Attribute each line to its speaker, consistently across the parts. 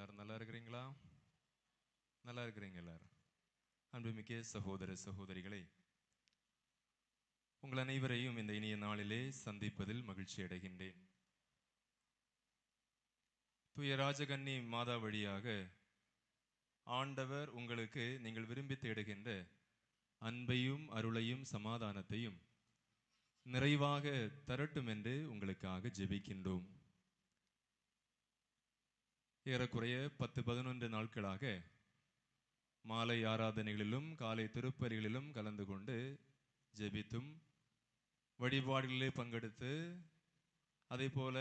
Speaker 1: எல்லாரும் நல்லா இருக்கிறீங்களா? நல்லா இருக்கிறீங்க எல்லாரும்? அன்புமிக்க சகோதர சகோதரிகளை, உங்கள் அனைவரையும் இந்த இனிய நாளிலே சந்திப்பதில் மகிழ்ச்சி அடைகின்றேன். தூய ராஜகன்னி மாதா வழியாக ஆண்டவர் உங்களுக்கு நீங்கள் விரும்பி தேடுகின்ற அன்பையும் அருளையும் சமாதானத்தையும் நிறைவாக தரட்டும் என்று உங்களுக்காக ஜெபிக்கின்றோம். ஏறக்குறைய 10-11 நாட்களாக மாலை ஆராதனைகளிலும் காலை திருப்பலிகளிலும் கலந்து கொண்டு ஜெபித்தும் வழிபாடுகளிலே பங்கெடுத்து அதே போல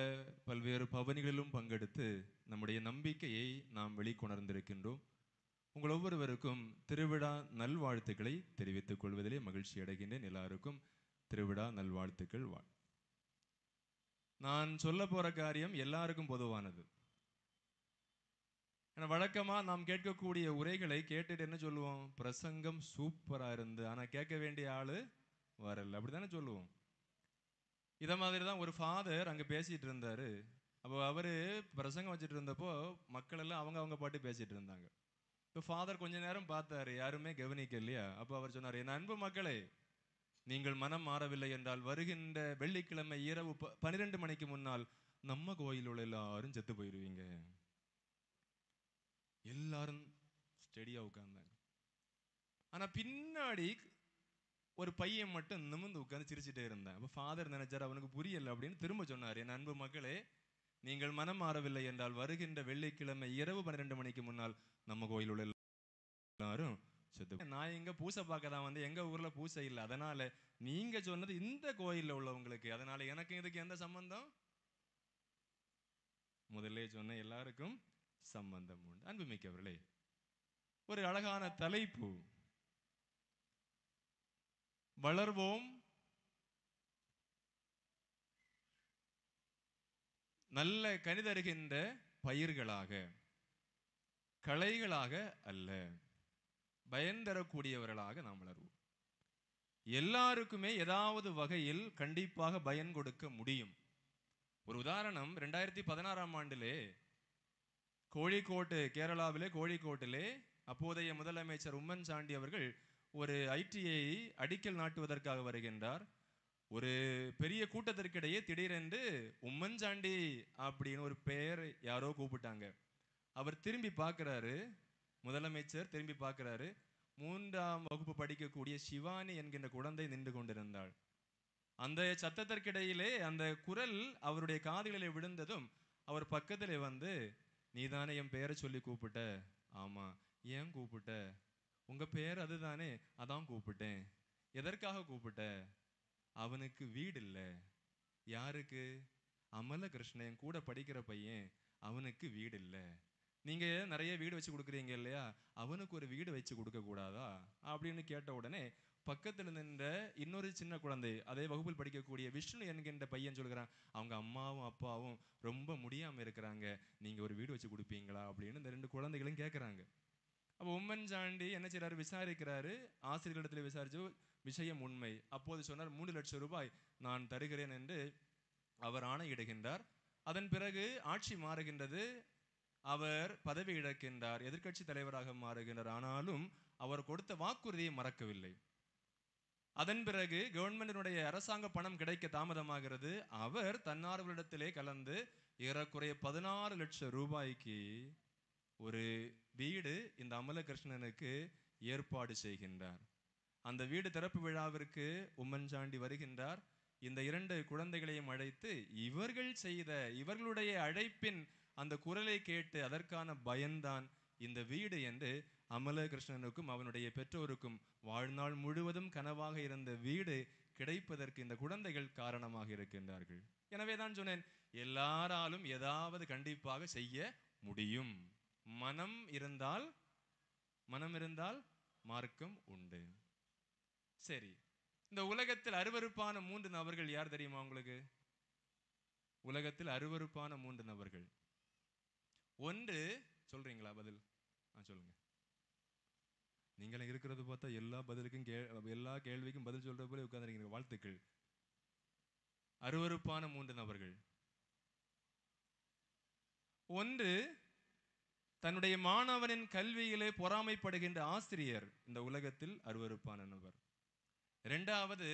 Speaker 1: பல்வேறு பவனிகளிலும் பங்கெடுத்து நம்முடைய நம்பிக்கையை நாம் வெளிக்கொணர்ந்திருக்கின்றோம். உங்கள் ஒவ்வொருவருக்கும் திருவிழா நல்வாழ்த்துக்களை தெரிவித்துக் கொள்வதிலே மகிழ்ச்சி அடைகின்றேன். எல்லாருக்கும் திருவிழா நல்வாழ்த்துக்கள். நான் சொல்ல போற காரியம் எல்லாருக்கும் பொதுவானது. வழக்கமா நாம் கேட்கக்கூடிய உரைகளை கேட்டுட்டு என்ன சொல்லுவோம்? பிரசங்கம் சூப்பரா இருந்து, ஆனா கேட்க வேண்டிய ஆளு வரல, அப்படித்தானே சொல்லுவோம். இத மாதிரி தான் ஒரு ஃபாதர் அங்க பேசிட்டு இருந்தாரு. அப்போ அவரு பிரசங்கம் வச்சுட்டு இருந்தப்போ மக்கள் எல்லாம் அவங்க பாட்டு பேசிட்டு இருந்தாங்க. இப்போ ஃபாதர் கொஞ்ச நேரம் பார்த்தாரு, யாருமே கவனிக்க இல்லையா? அப்போ அவர் சொன்னார், என் அன்பு மக்களே, நீங்கள் மனம் மாறவில்லை என்றால் வருகின்ற வெள்ளிக்கிழமை இரவு 12 மணிக்கு முன்னால் நம்ம கோயில் உள்ள எல்லாரும் செத்து போயிருவீங்க. எல்லாரும் ஸ்டெடியா உட்கார்ந்தாங்க. ஆனா பின்னாடி ஒரு பையன் மட்டும் நிமிர்ந்து உட்கார்ந்து சிரிச்சுட்டே இருந்தான். அப்போ ஃபாதர் நினைச்சார் அவனுக்கு புரியல அப்படின்னு திரும்ப சொன்னார், என் அன்பு மக்களே, நீங்கள் மனம் மாறவில்லை என்றால் வருகின்ற வெள்ளிக்கிழமை இரவு 12 மணிக்கு முன்னால் நம்ம கோயில் உள்ள எல்லாரும் செத்து. நான் எங்க பூசை பார்க்க தான் வந்து, எங்க ஊர்ல பூசை இல்லை, அதனால நீங்க சொன்னது இந்த கோயில்ல உள்ளவங்களுக்கு, அதனால எனக்கு இதுக்கு எந்த சம்பந்தம்? முதல்ல சொன்ன எல்லாருக்கும் சம்பந்தம் உண்டு. அன்புமிக்கவர்களே, ஒரு அழகான தலைப்பு, வளர்வோம் நல்ல கனிதருகின்ற பயிர்களாக, களைகளாக அல்ல, பயன் தரக்கூடியவர்களாக நாம் வளர்வோம். எல்லாருக்குமே ஏதாவது வகையில் கண்டிப்பாக பயன் கொடுக்க முடியும். ஒரு உதாரணம், 2016ஆம் ஆண்டிலே கோழிக்கோட்டு, கேரளாவிலே கோழிக்கோட்டிலே அப்போதைய முதலமைச்சர் உம்மன் சாண்டி அவர்கள் ஒரு ஐடிஐ அடிக்கல் நாட்டுவதற்காக வருகின்றார். ஒரு பெரிய கூட்டத்திற்கிடையே திடீரென்று உம்மன் சாண்டி அப்படின்னு ஒரு பெயர் யாரோ கூப்பிட்டாங்க. அவர் திரும்பி பார்க்கிறாரு, முதலமைச்சர் திரும்பி பார்க்கிறாரு. 3ஆம் வகுப்பு படிக்கக்கூடிய சிவானி என்கின்ற குழந்தை நின்று கொண்டிருந்தாள். அந்த சத்தத்திற்கிடையிலே அந்த குரல் அவருடைய காதுகளிலே விழுந்ததும் அவர் பக்கத்திலே வந்து, நீதானே என் பெயரை சொல்லி கூப்பிட்ட? ஆமா. ஏன் கூப்பிட்ட? உங்க பெயர் அதுதானே, அதான் கூப்பிட்டேன். எதற்காக கூப்பிட்ட? அவனுக்கு வீடு இல்லை. யாருக்கு? அமல கிருஷ்ணன் கூட படிக்கிற பையன், அவனுக்கு வீடு இல்லை. நீங்க நிறைய வீடு வச்சு கொடுக்குறீங்க இல்லையா, அவனுக்கு ஒரு வீடு வச்சு கொடுக்க கூடாதா அப்படின்னு கேட்ட உடனே பக்கத்தில் நின்ற இன்னொரு சின்ன குழந்தை, அதே வகுப்பில் படிக்கக்கூடிய விஷ்ணு என்கின்ற பையன் சொல்கிறான், அவங்க அம்மாவும் அப்பாவும் ரொம்ப முடியாம இருக்கிறாங்க, நீங்க ஒரு வீடு வச்சு கொடுப்பீங்களா அப்படின்னு இந்த 2 குழந்தைகளும் கேட்குறாங்க. அப்போ உம்மன் சாண்டி என்ன செய்யறாரு? விசாரிக்கிறாரு. ஆசிரியர்களிடத்தில் விசாரிச்சு விஷயம் உண்மை. அப்போது சொன்னார், 3 லட்சம் ரூபாய் நான் தருகிறேன் என்று அவர் ஆணையிடுகின்றார். அதன் பிறகு ஆட்சி மாறுகின்றது. அவர் பதவி இழக்கின்றார், எதிர்க்கட்சி தலைவராக மாறுகின்றார். ஆனாலும் அவர் கொடுத்த வாக்குறுதியை மறக்கவில்லை. அதன் பிறகு கவர்மெண்டினுடைய அரசாங்க பணம் கிடைக்க தாமதமாகிறது. அவர் தன்னார்வலிடத்திலே கலந்து ஏறக்குறைய 16 லட்சம் ரூபாய்க்கு ஒரு வீடு இந்த அமலகிருஷ்ணனுக்கு ஏற்பாடு செய்கின்றார். அந்த வீடு திறப்பு விழாவிற்கு உம்மன் சாண்டி வருகின்றார். இந்த 2 குழந்தைகளையும் அழைத்து, இவர்கள் செய்த, இவர்களுடைய அழைப்பின் அந்த குரலை கேட்டு அதற்கான பயன்தான் இந்த வீடு என்று அமலகிருஷ்ணனுக்கும் அவனுடைய பெற்றோருக்கும் வாழ்நாள் முழுவதும் கனவாக இருந்த வீடு கிடைப்பதற்கு இந்த குழந்தைகள் காரணமாக இருக்கின்றார்கள். எனவே தான் சொன்னேன், எல்லாராலும் ஏதாவது கண்டிப்பாக செய்ய முடியும். மனம் இருந்தால் மார்க்கம் உண்டு. சரி, இந்த உலகத்தில் அருவருப்பான 3 நபர்கள் யார் தெரியுமா உங்களுக்கு? உலகத்தில் அருவருப்பான 3 நபர்கள். ஒன்று, சொல்றீங்களா பதில்? சொல்லுங்க. நீங்களும் இருக்கிறது பார்த்தா எல்லா பதிலுக்கும் எல்லா கேள்விக்கும் பதில் சொல்ற போல உட்கார்ந்துருக்கீங்க. வாழ்த்துக்கள். அருவருப்பான 3 நபர்கள். ஒன்று, தன்னுடைய மாணவனின் கல்வியிலே பொறாமைப்படுகின்ற ஆசிரியர் இந்த உலகத்தில் அருவருப்பானவர். இரண்டாவது,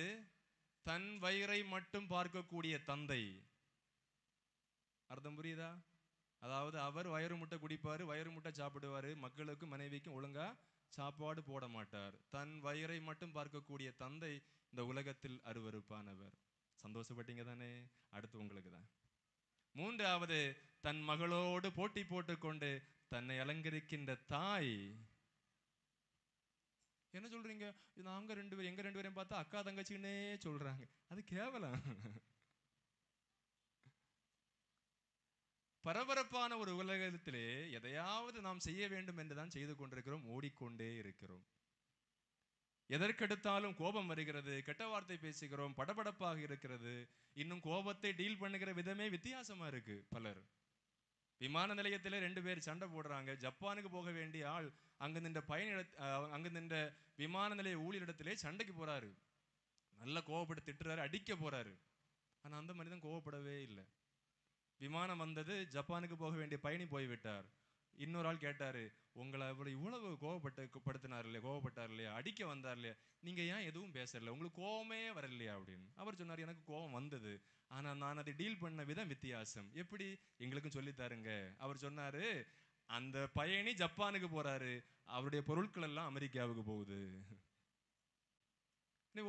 Speaker 1: தன் வயிறை மட்டும் பார்க்கக்கூடிய தந்தை. அர்த்தம் புரியுதா? அதாவது அவர் வயிறு முட்டை குடிப்பாரு, வயிறு முட்டை சாப்பிடுவாரு, மக்களுக்கும் மனைவிக்கும் ஒழுங்கா சாப்பாடு போட மாட்டார். தன் வயிறை மட்டும் பார்க்கக்கூடிய தந்தை இந்த உலகத்தில் அருவருப்பானவர். சந்தோஷப்பட்டீங்க தானே? அடுத்து உங்களுக்கு தான். மூன்றாவது, தன் மகளோடு போட்டி போட்டுக்கொண்டு தன்னை அலங்கரிக்கின்ற தாய். என்ன சொல்றீங்க? நாங்க ரெண்டு பேரும், எங்க ரெண்டு பேரையும் பார்த்தா அக்கா தங்கச்சின்னே சொல்றாங்க. அது கேவலம். பரபரப்பான ஒரு உலகத்திலே எதையாவது நாம் செய்ய வேண்டும் என்றுதான் செய்து கொண்டிருக்கிறோம், ஓடிக்கொண்டே இருக்கிறோம். எதற்கெடுத்தாலும் கோபம் வருகிறது, கெட்ட வார்த்தை பேசுகிறோம், படபடப்பாக இருக்கிறது. இன்னும் கோபத்தை டீல் பண்ணுகிற விதமே வித்தியாசமா இருக்கு. பலர் விமான நிலையத்திலே 2 பேர் சண்டை போடுறாங்க. ஜப்பானுக்கு போக வேண்டிய ஆள் அங்க நின்ற விமான நிலைய ஊழியரிடத்திலே சண்டைக்கு போறாரு. நல்லா கோவப்பட்டு திட்டுறாரு, அடிக்க போறாரு. ஆனா அந்த மனிதன் கோவப்படவே இல்லை. விமானம் வந்தது, ஜப்பானுக்கு போக வேண்டிய பயணி போய்விட்டார். இன்னொரு ஆள் கேட்டாரு, உங்களை இவ்வளவு கோவப்பட்டார் இல்லையா, அடிக்க வந்தார் இல்லையா, நீங்க ஏன் எதுவும் பேசல, உங்களுக்கு கோவமே வரலையா அப்படின்னு. அவர் சொன்னார், எனக்கு கோவம் வந்தது, ஆனா நான் அதை டீல் பண்ண விதம் வித்தியாசம். எப்படி? எங்களுக்கும் சொல்லி தருங்க. அவர் சொன்னாரு, அந்த பயணி ஜப்பானுக்கு போறாரு, அவருடைய பொருட்கள் எல்லாம் அமெரிக்காவுக்கு போகுது.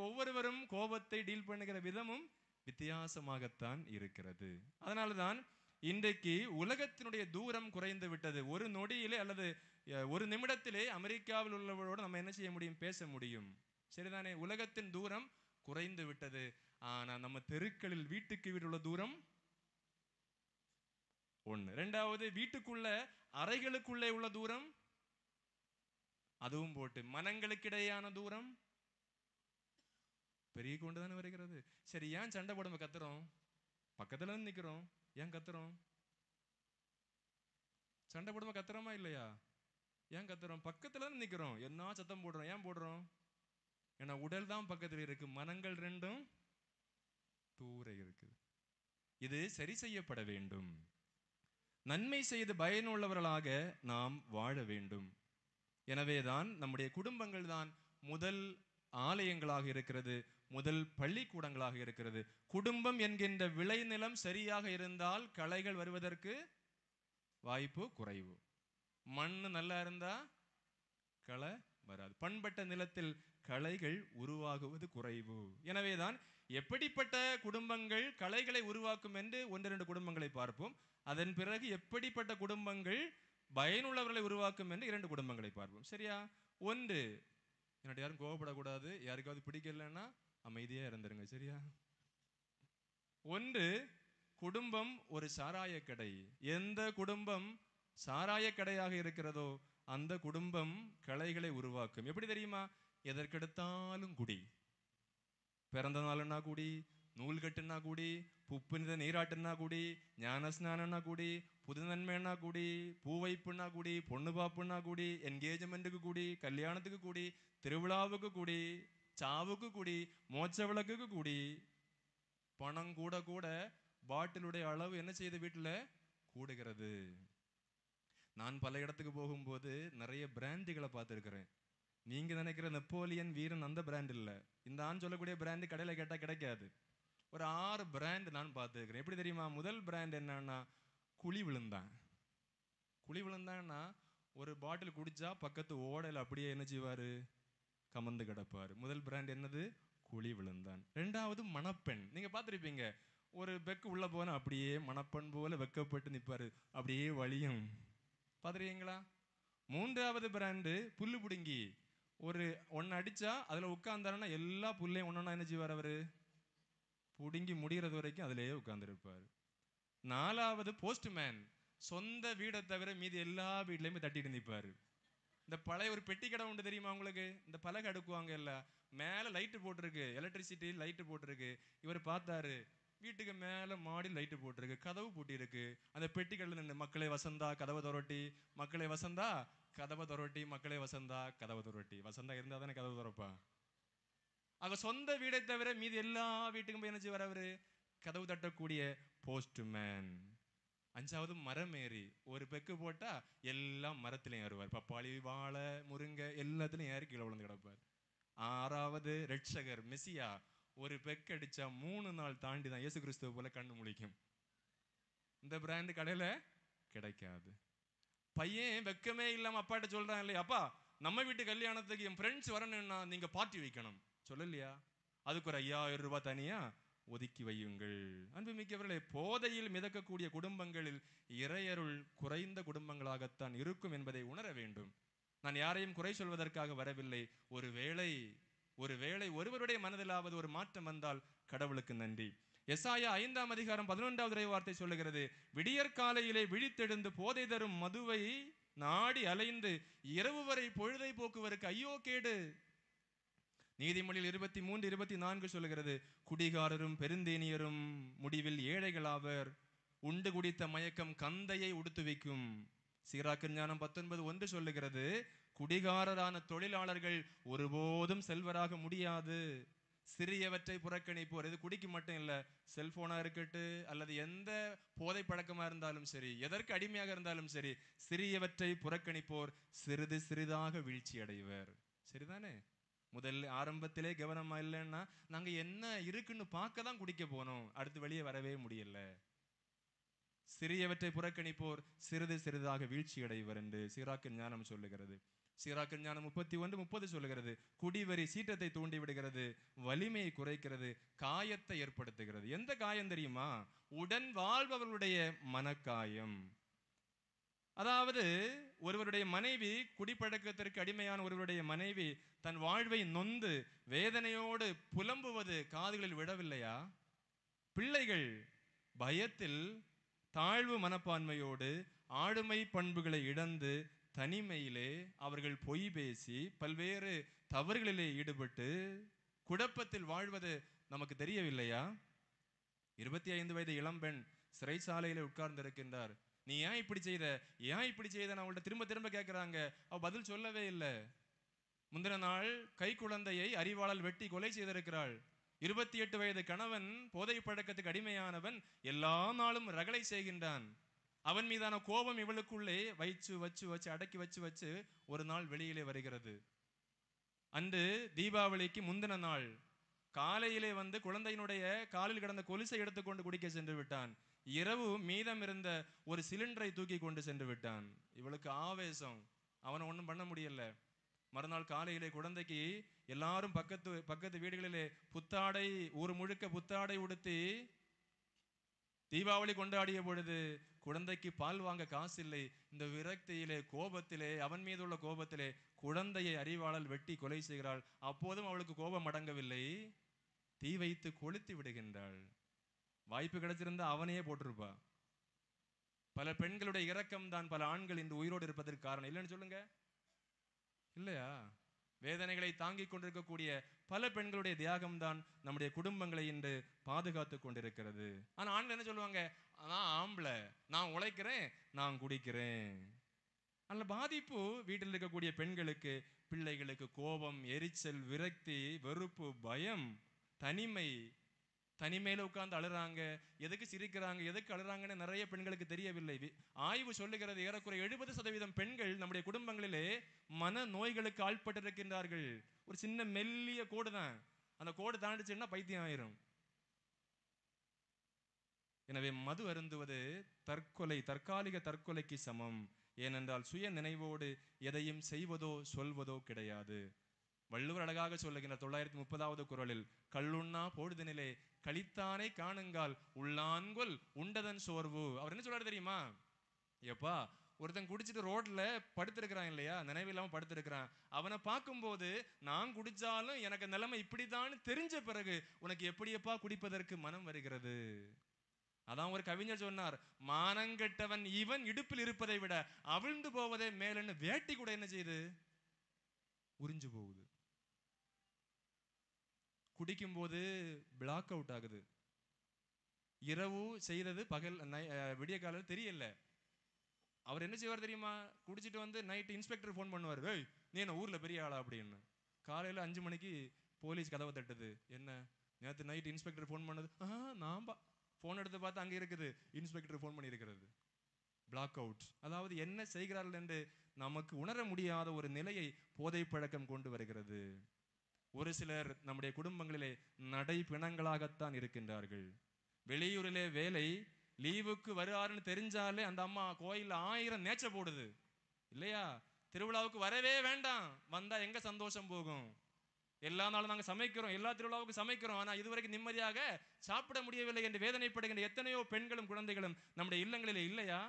Speaker 1: ஒவ்வொருவரும் கோபத்தை டீல் பண்ணுகிற விதமும் வித்தியாசமாகத்தான் இருக்கிறது. அதனால்தான் இன்றைக்கு உலகத்தினுடைய தூரம் குறைந்து விட்டது. ஒரு நொடியிலே அல்லது ஒரு நிமிடத்திலே அமெரிக்காவில் உள்ளவர்களோடு நம்ம என்ன செய்ய முடியும்? பேச முடியும். சரிதானே? உலகத்தின் தூரம் குறைந்து விட்டது. ஆனா நம்ம தெருக்களில் வீட்டுக்கு வீடு உள்ள தூரம் ஒண்ணு. இரண்டாவது, வீட்டுக்குள்ள அறைகளுக்குள்ளே உள்ள தூரம் அதுவும் போட்டு, மனங்களுக்கிடையான தூரம் பெருகி கொண்டுதானே வருகிறது. சரி, ஏன் சண்டை போடாம கத்துறோம்? பக்கத்துல நிக்கிறோம், ஏன் கத்துறோம்? சண்டை போடாம கத்துறோமா இல்லையா? ஏன் கத்துறோம்? பக்கத்துல நிக்கிறோம், என்ன சத்தம் போடுறோம்? ஏன் போடுறோம்? ஏன்னா உடல் தான் பக்கத்தில் இருக்கு, மனங்கள் ரெண்டும் தூர இருக்கு. இது சரி செய்யப்பட வேண்டும். நன்மை செய்து பயனுள்ளவர்களாக நாம் வாழ வேண்டும். எனவேதான் நம்முடைய குடும்பங்கள் தான் முதல் ஆலயங்களாக இருக்கிறது, முதல் பள்ளிக்கூடங்களாக இருக்கிறது. குடும்பம் என்கின்ற விளைநிலம் சரியாக இருந்தால் களைகள் வருவதற்கு வாய்ப்பு குறைவு. மண் நல்லா இருந்தா களை வராது. பண்பட்ட நிலத்தில் களைகள் உருவாகுவது குறைவு. எனவேதான் எப்படிப்பட்ட குடும்பங்கள் களைகளை உருவாக்கும் என்று 1-2 குடும்பங்களை பார்ப்போம். அதன் பிறகு எப்படிப்பட்ட குடும்பங்கள் பயனுள்ளவர்களை உருவாக்கும் என்று 2 குடும்பங்களை பார்ப்போம். சரியா? ஒன்று, என்னோட யாரும் கோவப்படக்கூடாது, யாருக்காவது பிடிக்கலன்னா அமைதியா இருந்துருங்க. சரியா? ஒன்று, குடும்பம் ஒரு சாராய கடை. எந்த குடும்பம் சாராய கடையாக இருக்கிறதோ அந்த குடும்பம் களைகளை உருவாக்கும். எப்படி தெரியுமா? எதற்கெடுத்தாலும் குடி. பிறந்த நாள்னா குடி, நூல் கட்டுனா குடி, புப்புனித நீராட்டுனா குடி, ஞான ஸ்நானம்னா குடி, புது நன்மைன்னா குடி, பூ வைப்புனா குடி, பொண்ணு பாப்புனா குடி, என்கேஜ்மெண்ட்டுக்கு குடி, கல்யாணத்துக்கு குடி, திருவிழாவுக்கு குடி, சாவுக்கு குடி, மோட்ச விளக்குக்கு குடி. பணம் கூட கூட பாட்டிலுடைய அளவு என்ன செய்யுது? வீட்டில் கூடுகிறது. நான் பல இடத்துக்கு போகும்போது நிறைய பிராண்டுகளை பார்த்துருக்கிறேன். நீங்க நினைக்கிற நெப்போலியன் வீரன் அந்த பிராண்ட் இல்லை. இந்த ஆண் சொல்லக்கூடிய பிராண்டு கடையில் கேட்டால் கிடைக்காது. ஒரு 6 பிராண்ட் நான் பார்த்துருக்கிறேன். எப்படி தெரியுமா? முதல் பிராண்ட் என்னன்னா குழி விழுந்தான். குழி விழுந்தான்னா ஒரு பாட்டில் குடிச்சா பக்கத்து ஓடையில் அப்படியே என்ன செய்வாரு? கமந்து கிடப்பாரு. முதல் பிராண்ட் என்னது? குழி விழுந்தான். ரெண்டாவது மணப்பெண். நீங்க பார்த்துருப்பீங்க, ஒரு பெக்கு உள்ள போன அப்படியே மணப்பெண் போல வெக்கப்பட்டு நிற்பாரு, அப்படியே வலியும். பார்த்துருக்கீங்களா? மூன்றாவது பிராண்டு புல்லு பிடுங்கி. ஒரு ஒன்று அடிச்சா அதுல உட்கார்ந்தாருன்னா எல்லா புல்லையும் ஒன்னொன்னா என்ன செய்வார்? அவரு புடுங்கி முடிகிறது வரைக்கும் அதிலேயே உட்கார்ந்துருப்பார். நாலாவது போஸ்ட்மேன். சொந்த வீடை தவிர மீதி எல்லா வீட்லையுமே தட்டிட்டு நிற்பாரு. இந்த பழைய ஒரு பெட்டி கடை உண்டு தெரியுமா உங்களுக்கு? இந்த பலகை அடுக்குவாங்க, எல்லாம் மேல லைட்டு போட்டிருக்கு, எலக்ட்ரிசிட்டி லைட்டு போட்டிருக்கு. இவர் பார்த்தாரு, வீட்டுக்கு மேல மாடி லைட்டு போட்டிருக்கு, கதவு பூட்டி இருக்கு. அந்த பெட்டி கடையில் நின்று மக்களை வசந்தா கதவை தொரட்டி, மக்களை வசந்தா கதவை தொரட்டி, மக்களை வசந்தா கதவை தொரட்டி. வசந்தா இருந்தா தானே கதவு திறப்பா. ஆக சொந்த வீடை தவிர மீதி எல்லா வீட்டுக்கும் போய் என்ன செய்வார்? அவரு கதவு தட்டக்கூடிய போஸ்ட்மேன். 5வது மரம் ஏறி ஒரு பெக்கு போட்டா எல்லாம் மரத்திலையும் ஏறுவார். பப்பாளி, வாழை, முருங்கை எல்லாத்துலயும் ஏறி கீழே விழுந்து கிடப்பார். 6வது ரட்சகர் மெசியா ஒரு பெக் அடிச்சா 3 நாள் தாண்டி தான் இயேசு கிறிஸ்துவ போல கண்ணு முழிக்கும். இந்த பிராண்ட் கடையில கிடைக்காது. பையன் வெக்கமே இல்லாம அப்பாட்ட சொல்றான் இல்லையா, அப்பா நம்ம வீட்டு கல்யாணத்துக்கு என் ஃப்ரெண்ட்ஸ் வரணும்னா நீங்க பார்ட்டி வைக்கணும் சொல்லலையா, அதுக்கு ஒரு 5000 ரூபாய் தனியா ஒதுக்கி வையுங்கள். அன்புமிக்கவர்களே, போதையில் மிதக்கக்கூடிய குடும்பங்களில் இறையருள் குறைந்த குடும்பங்களாகத்தான் இருக்கும் என்பதை உணர வேண்டும். நான் யாரையும் குறை சொல்வதற்காக வரவில்லை. ஒருவேளை ஒருவருடைய மனதிலாவது ஒரு மாற்றம் வந்தால் கடவுளுக்கு நன்றி. எசாயா 5ஆம் அதிகாரம் 11வது வார்த்தை சொல்லுகிறது, விடியற்காலையிலே விழித்தெழுந்து போதை தரும் மதுவை நாடி அலைந்து இரவு வரை பொழுதை போக்குவதற்கு ஐயோ கேடு. நீதிமொழியில் 23:24 சொல்லுகிறது, குடிகாரரும் பெருந்தேனியரும் முடிவில் ஏழைகளாவர், உண்டு குடித்த மயக்கம் கந்தையை உடுத்துவிக்கும். சீராக்கு ஞானம் 19:1 சொல்லுகிறது, குடிகாரரான தொழிலாளர்கள் ஒருபோதும் செல்வராக முடியாது. சிறியவற்றை புறக்கணிப்போர், இது குடிக்கு மட்டும் இல்ல, செல்போனா இருக்கட்டு அல்லது எந்த போதை பழக்கமா இருந்தாலும் சரி, எதற்கு அடிமையாக இருந்தாலும் சரி, சிறியவற்றை புறக்கணிப்போர் சிறிது சிறிதாக வீழ்ச்சி அடைவர். சரிதானே? முதல்ல ஆரம்பத்திலே கவனமா இல்லைன்னா நாங்க என்ன இருக்குன்னு பார்க்க தான் குடிக்க போனோம், அடுத்து வெளியே வரவே முடியல. சிறியவற்றை புறக்கணிப்போர் சிறிது சிறிதாக வீழ்ச்சி அடைவர் என்று சீராக்கு ஞானம் சொல்லுகிறது. சீராக்கு ஞானம் 31:30 சொல்லுகிறது, குடிவரி சீற்றத்தை தூண்டி விடுகிறது, வலிமையை குறைக்கிறது, காயத்தை ஏற்படுத்துகிறது. எந்த காயம் தெரியுமா? உடன் வாழ்பவர்களுடைய மனக்காயம். அதாவது ஒருவருடைய மனைவி, குடிப்பழக்கத்திற்கு அடிமையான ஒருவருடைய மனைவி தன் வாழ்வை நொந்து வேதனையோடு புலம்புவது காதுகளில் விடவில்லையா? பிள்ளைகள் பயத்தில் தாழ்வு மனப்பான்மையோடு ஆளுமை பண்புகளை இழந்து தனிமையிலே அவர்கள் பொய் பேசி பல்வேறு தவறுகளிலே ஈடுபட்டு குழப்பத்தில் வாழ்வது நமக்கு தெரியவில்லையா? 25 வயது இளம்பெண் சிறைச்சாலையில உட்கார்ந்து இருக்கின்றார். நீ ஏன் இப்படி செய்த, ஏன் இப்படி செய்த அவங்கள்ட்ட திரும்ப திரும்ப கேட்கிறாங்க. அவ பதில் சொல்லவே இல்லை. முந்தின நாள் கை குழந்தையை அறிவாளால் வெட்டி கொலை செய்திருக்கிறாள். 28 வயது கணவன் போதை பழக்கத்துக்கு அடிமையானவன் எல்லா நாளும் ரகளை செய்கின்றான். அவன் மீதான கோபம் இவளுக்குள்ளே வச்சு வச்சு வச்சு அடக்கி வச்சு வச்சு ஒரு நாள் வெளியிலே வருகிறது. அன்று தீபாவளிக்கு முந்தின நாள் காலையிலே வந்து குழந்தையினுடைய காலில் கிடந்த கொலுசை எடுத்துக்கொண்டு குடிக்க சென்று விட்டான். இரவு மீதம் இருந்த ஒரு சிலிண்டரை தூக்கி கொண்டு சென்று விட்டான். இவளுக்கு ஆவேசம், அவனை ஒன்றும் பண்ண முடியல. மறுநாள் காலையிலே குழந்தைக்கு எல்லாரும் பக்கத்து வீடுகளிலே புத்தாடை, ஊர் முழுக்க புத்தாடை உடுத்தி தீபாவளி கொண்டாடிய பொழுது குழந்தைக்கு பால் வாங்க காசு இல்லை. இந்த விரக்தியிலே, கோபத்திலே, அவன் மீது உள்ள கோபத்திலே குழந்தையை அறிவாளால் வெட்டி கொலை செய்கிறாள். அப்போதும் அவளுக்கு கோபம் அடங்கவில்லை. தீ வைத்து கொளுத்தி விடுகின்றாள். வாய்ப்பு கிடைச்சிருந்தா அவனையே போட்டிருப்பா. பல பெண்களுடைய இரக்கம் தான் பல ஆண்கள் இன்று உயிரோடு இருப்பதற்கு காரணம். இல்லைன்னு சொல்லுங்க, இல்லையா? வேதனைகளை தாங்கிக் கொண்டிருக்கக்கூடிய பல பெண்களுடைய தியாகம் தான் நம்முடைய குடும்பங்களை இன்று பாதுகாத்து கொண்டிருக்கிறது. ஆனா ஆண்கள் என்ன சொல்லுவாங்க? நான் ஆம்பளை, நான் உழைக்கிறேன், நான் குடிக்கிறேன். அந்த பாதிப்பு வீட்டில் இருக்கக்கூடிய பெண்களுக்கு, பிள்ளைகளுக்கு கோபம், எரிச்சல், விரக்தி, வெறுப்பு, பயம், தனிமை. தனிமையில உட்கார்ந்து அழுறாங்க. எதுக்கு சிரிக்கிறாங்க, எதுக்கு அழுறாங்கன்னு நிறைய பெண்களுக்கு தெரியவில்லை. ஆய்வு சொல்லுகிறது, ஏறக்குறைய 70% பெண்கள் நம்முடைய குடும்பங்களிலே மன நோய்களுக்கு ஆட்பட்டிருக்கின்றார்கள். ஒரு சின்ன மெல்லிய கோடு தான், அந்த கோடு தாண்டிச்சுன்னா பைத்தியம் ஆயிரும். எனவே மது அருந்துவது தற்காலிக தற்கொலைக்கு சமம். ஏனென்றால் சுய நினைவோடு எதையும் செய்வதோ சொல்வதோ கிடையாது. வள்ளுவர் அழகாக சொல்லுகின்ற 930வது குறளில், கள்ளுண்ணா பொழுதினிலே கழித்தானே காணுங்கால் உள்ளான்கொல் உண்டதன் சோர்வு. அவர் என்ன சொல்றாரு தெரியுமா? எப்பா, ஒருத்தன் குடிச்சிட்டு ரோட்ல படுத்திருக்கிறான் இல்லையா, நினைவில்லாம படுத்திருக்கிறான். அவனை பார்க்கும்போது நான் குடிச்சாலும் எனக்கு நிலைமை இப்படித்தான் தெரிஞ்ச பிறகு உனக்கு எப்படியப்பா குடிப்பதற்கு மனம் வருகிறது? அதான் ஒரு கவிஞர் சொன்னார், மானங்கெட்டவன் இவன் இடுப்பில் இருப்பதை விட அவிழ்ந்து போவதே மேலன்னு. வேட்டி கூட என்ன செய்யுது? உறிஞ்சு போகுது. குடிக்கும் போது பிளாக் அவுட் ஆகுது. இரவு செய்தது பகல் விடிய காலையில் தெரியல. அவர் என்ன செய்வார் தெரியுமா? குடிச்சிட்டு வந்து நைட் இன்ஸ்பெக்டர் ஃபோன் பண்ணுவார், ஏய் நீ என்ன ஊர்ல பெரிய ஆளா அப்படின்னு. காலையில 5 மணிக்கு போலீஸ் கதவை தட்டுது. என்ன, நேற்று நைட் இன்ஸ்பெக்டர் ஃபோன் பண்ணது? நான்பா போன் எடுத்து பார்த்து அங்கே இருக்குது, இன்ஸ்பெக்டர் ஃபோன் பண்ணி இருக்கிறது. Block out. அதாவது என்ன செய்கிறார்கள் என்று நமக்கு உணர முடியாத ஒரு நிலையை போதை பழக்கம் கொண்டு வருகிறது. ஒரு சிலர் நம்முடைய குடும்பங்களிலே நடை பிணங்களாகத்தான் இருக்கின்றார்கள். வெளியூரிலே வேலை, லீவுக்கு வருவாருன்னு தெரிஞ்சாலே அந்த அம்மா கோயில்ல 1000 நேச்ச போடுது இல்லையா? திருவிழாவுக்கு வரவே வேண்டாம், வந்தா எங்க சந்தோஷம் போகும்? எல்லா நாளும் நாங்கள் சமைக்கிறோம், எல்லா திருவிழாவுக்கும் சமைக்கிறோம், ஆனா இதுவரைக்கும் நிம்மதியாக சாப்பிட முடியவில்லை என்று வேதனைப்படுகின்ற எத்தனையோ பெண்களும் குழந்தைகளும் நம்முடைய இல்லங்களிலே இல்லையா?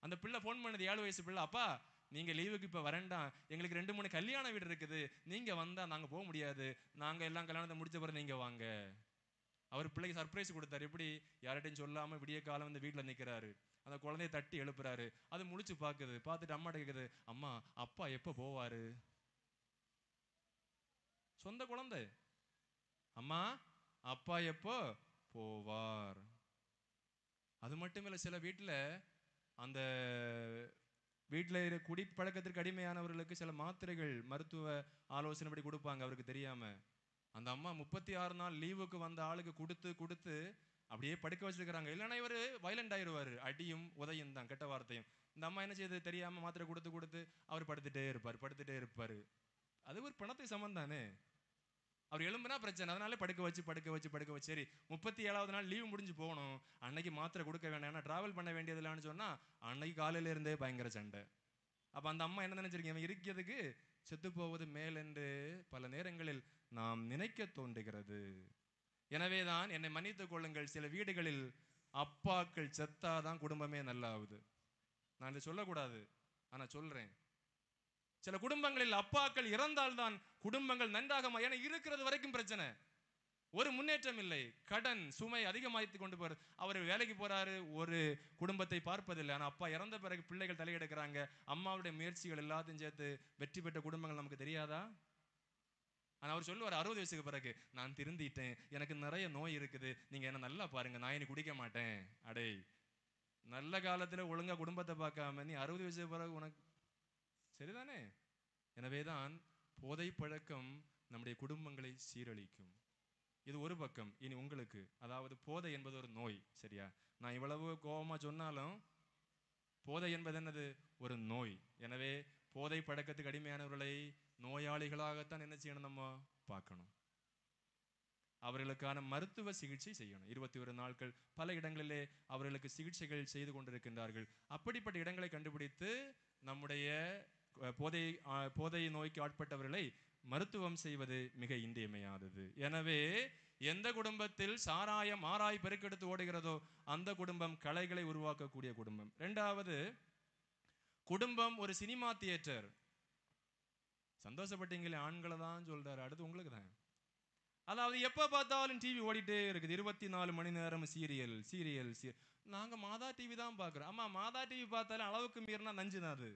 Speaker 1: அந்த பிள்ளை ஃபோன் பண்ணது, 7 வயசு பிள்ளை, அப்பா நீங்க லீவுக்கு இப்ப வரேண்டாம், எங்களுக்கு 2 3 கல்யாண வீடு இருக்குது, நீங்க வந்தா நாங்க போக முடியாது, நாங்க எல்லாம் கல்யாணத்தை முடிச்ச பிறகு நீங்க வாங்க. அவர் பிள்ளைக்கு சர்ப்ரைஸ் கொடுத்தாரு. எப்படி? யார்கிட்டையும் சொல்லாம விடிய காலம் வந்து வீட்டில் நிற்கிறாரு. அந்த குழந்தைய தட்டி எழுப்புறாரு. அது முழிச்சு பார்க்குது. பார்த்துட்டு அம்மாட்ட கேட்குது, அம்மா அப்பா எப்போ போவாரு? சொந்த குழந்தை. அம்மா அப்பா எப்போ போவார்? அது மட்டும் இல்லை, சில வீட்டில் அந்த வீட்டில் குடி பழக்கத்திற்கு அடிமையானவர்களுக்கு சில மாத்திரைகள் மருத்துவ ஆலோசனைப்படி கொடுப்பாங்க அவருக்கு தெரியாம. அந்த அம்மா 36 நாள் லீவுக்கு வந்த ஆளுக்கு கொடுத்து கொடுத்து அப்படியே படுக்க வச்சிருக்கிறாங்க. இல்லைன்னா இவர் வயலண்ட் ஆயிடுவார், அடியும் உதையும் தான், கெட்ட வார்த்தையும். இந்த அம்மா என்ன செய்யுது தெரியாம மாத்திரை கொடுத்து கொடுத்து அவர் படுத்துட்டே இருப்பார். அது ஒரு பணத்தை சமம் தானே. அவர் எழும்புனா பிரச்சனை, அதனால படுக்க வச்சு சரி 37வது நாள் லீவு முடிஞ்சு போகணும், அன்னைக்கு மாத்திரை கொடுக்க வேண்டாம், டிராவல் பண்ண வேண்டியதில்லைன்னு சொன்னா அன்னைக்கு காலையில இருந்தே பயங்கர சண்டை. அப்ப அந்த அம்மா என்ன நினைச்சிருக்கீங்க, அவன் இருக்கிறதுக்கு செத்து போவது மேல் என்று பல நேரங்களில் நாம் நினைக்க தோன்றுகிறது. எனவேதான் என்னை மன்னித்துக் கொள்ளுங்கள், சில வீடுகளில் அப்பாக்கள் செத்தாதான் குடும்பமே நல்லா ஆகுது. நான் இதை சொல்லக்கூடாது, ஆனா சொல்றேன். சில குடும்பங்களில் அப்பாக்கள் இறந்தால்தான் குடும்பங்கள் நன்றாக, ஏன்னா இருக்கிறது வரைக்கும் பிரச்சனை, ஒரு முன்னேற்றம் இல்லை, கடன் சுமை அதிகமாய்த்து கொண்டு போற. அவர் வேலைக்கு போறாரு, ஒரு குடும்பத்தை பார்ப்பதில்லை. ஆனா அப்பா இறந்த பிறகு பிள்ளைகள் தலையெடுக்கிறாங்க. அம்மாவுடைய முயற்சிகள் எல்லாத்தையும் சேர்த்து வெற்றி பெற்ற குடும்பங்கள் நமக்கு தெரியாதா? ஆனா அவர் சொல்லுவார் 60 வயசுக்கு பிறகு, நான் திருந்திட்டேன், எனக்கு நிறைய நோய் இருக்குது, நீங்க என்ன நல்லா பாருங்க, நான் இனி குடிக்க மாட்டேன். அடே, நல்ல காலத்துல ஒழுங்கா குடும்பத்தை பார்க்காம நீ 60 வயசுக்கு பிறகு உனக்கு சரிதானே? எனவேதான் போதை பழக்கம் நம்முடைய குடும்பங்களை சீரழிக்கும். இது ஒரு பக்கம். இனி உங்களுக்கு, அதாவது போதை என்பது ஒரு நோய், சரியா? நான் இவ்வளவு கோபமா சொன்னாலும் போதை என்பது என்னது? ஒரு நோய். எனவே போதை பழக்கத்துக்கு அடிமையானவர்களை நோயாளிகளாகத்தான் என்ன செய்யணும், நம்ம பார்க்கணும். அவர்களுக்கான மருத்துவ சிகிச்சை செய்யணும். 21 நாட்கள் பல இடங்களிலே அவர்களுக்கு சிகிச்சைகள் செய்து கொண்டிருக்கின்றார்கள். அப்படிப்பட்ட இடங்களை கண்டுபிடித்து நம்முடைய போதை நோய்க்கு ஆட்பட்டவர்களை மருத்துவம் செய்வது மிக இன்றியமையாதது. எனவே எந்த குடும்பத்தில் சாராயம் ஆராய் பெருக்கெடுத்து ஓடுகிறதோ அந்த குடும்பம் கலைகளை உருவாக்கக்கூடிய குடும்பம். இரண்டாவது, குடும்பம் ஒரு சினிமா தியேட்டர். சந்தோஷப்பட்டீங்களே, ஆண்களை தான் சொல்றாரு, அடுத்து உங்களுக்கு தான். அதாவது எப்ப பார்த்தாலும் டிவி ஓடிட்டே இருக்குது, 24 மணி நேரம் சீரியல். நாங்க மாதா டிவி தான் பார்க்கிறோம். ஆமா, மாதா டிவி பார்த்தாலும் அளவுக்கு மீறினா நஞ்சு தான் அது,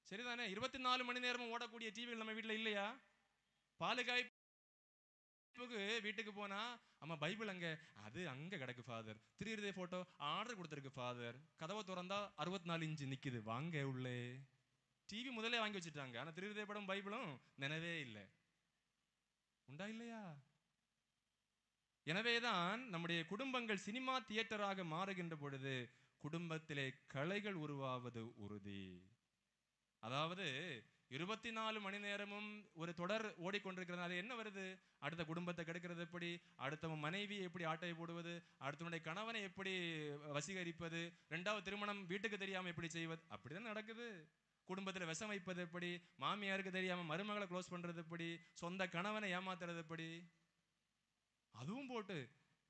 Speaker 1: சரிதானே? 24 மணி நேரமும் ஓடக்கூடிய டிவிகள் நம்ம வீட்டில் இல்லையா? பாலுகாய்ப்புக்கு வீட்டுக்கு போனா, அம்மா பைபிள் அங்க, அது அங்க கிடக்கு ஃபாதர், திருஹிருதய போட்டோ ஆர்டர் கொடுத்துருக்கு ஃபாதர், கதவை திறந்தா 64 இன்ச்சு நிக்குது, வாங்க உள்ளே. டிவி முதலே வாங்கி வச்சுட்டாங்க, ஆனா திருஹிருதய படம் பைபிளும் நினைவே இல்லை. உண்டா இல்லையா? எனவேதான் நம்முடைய குடும்பங்கள் சினிமா தியேட்டராக மாறுகின்ற பொழுது குடும்பத்திலே கலைகள் உருவாவது உறுதி. அதாவது 24 மணி நேரமும் ஒரு தொடர் ஓடிக்கொண்டிருக்கிறது. அது என்ன வருது? அடுத்த குடும்பத்தை கெடுக்கிறது எப்படி, அடுத்தவன் மனைவியை எப்படி ஆட்டையை போடுவது, அடுத்தவனுடைய கணவனை எப்படி வசீகரிப்பது, 2வது திருமணம் வீட்டுக்கு தெரியாம எப்படி செய்வது, அப்படிதான் நடக்குது. குடும்பத்தில் விஷம் வைப்பது எப்படி, மாமியாருக்கு தெரியாம மருமகளை க்ளோஸ் பண்றது எப்படி, சொந்த கணவனை ஏமாத்துறது எப்படி, அதுவும் போட்டு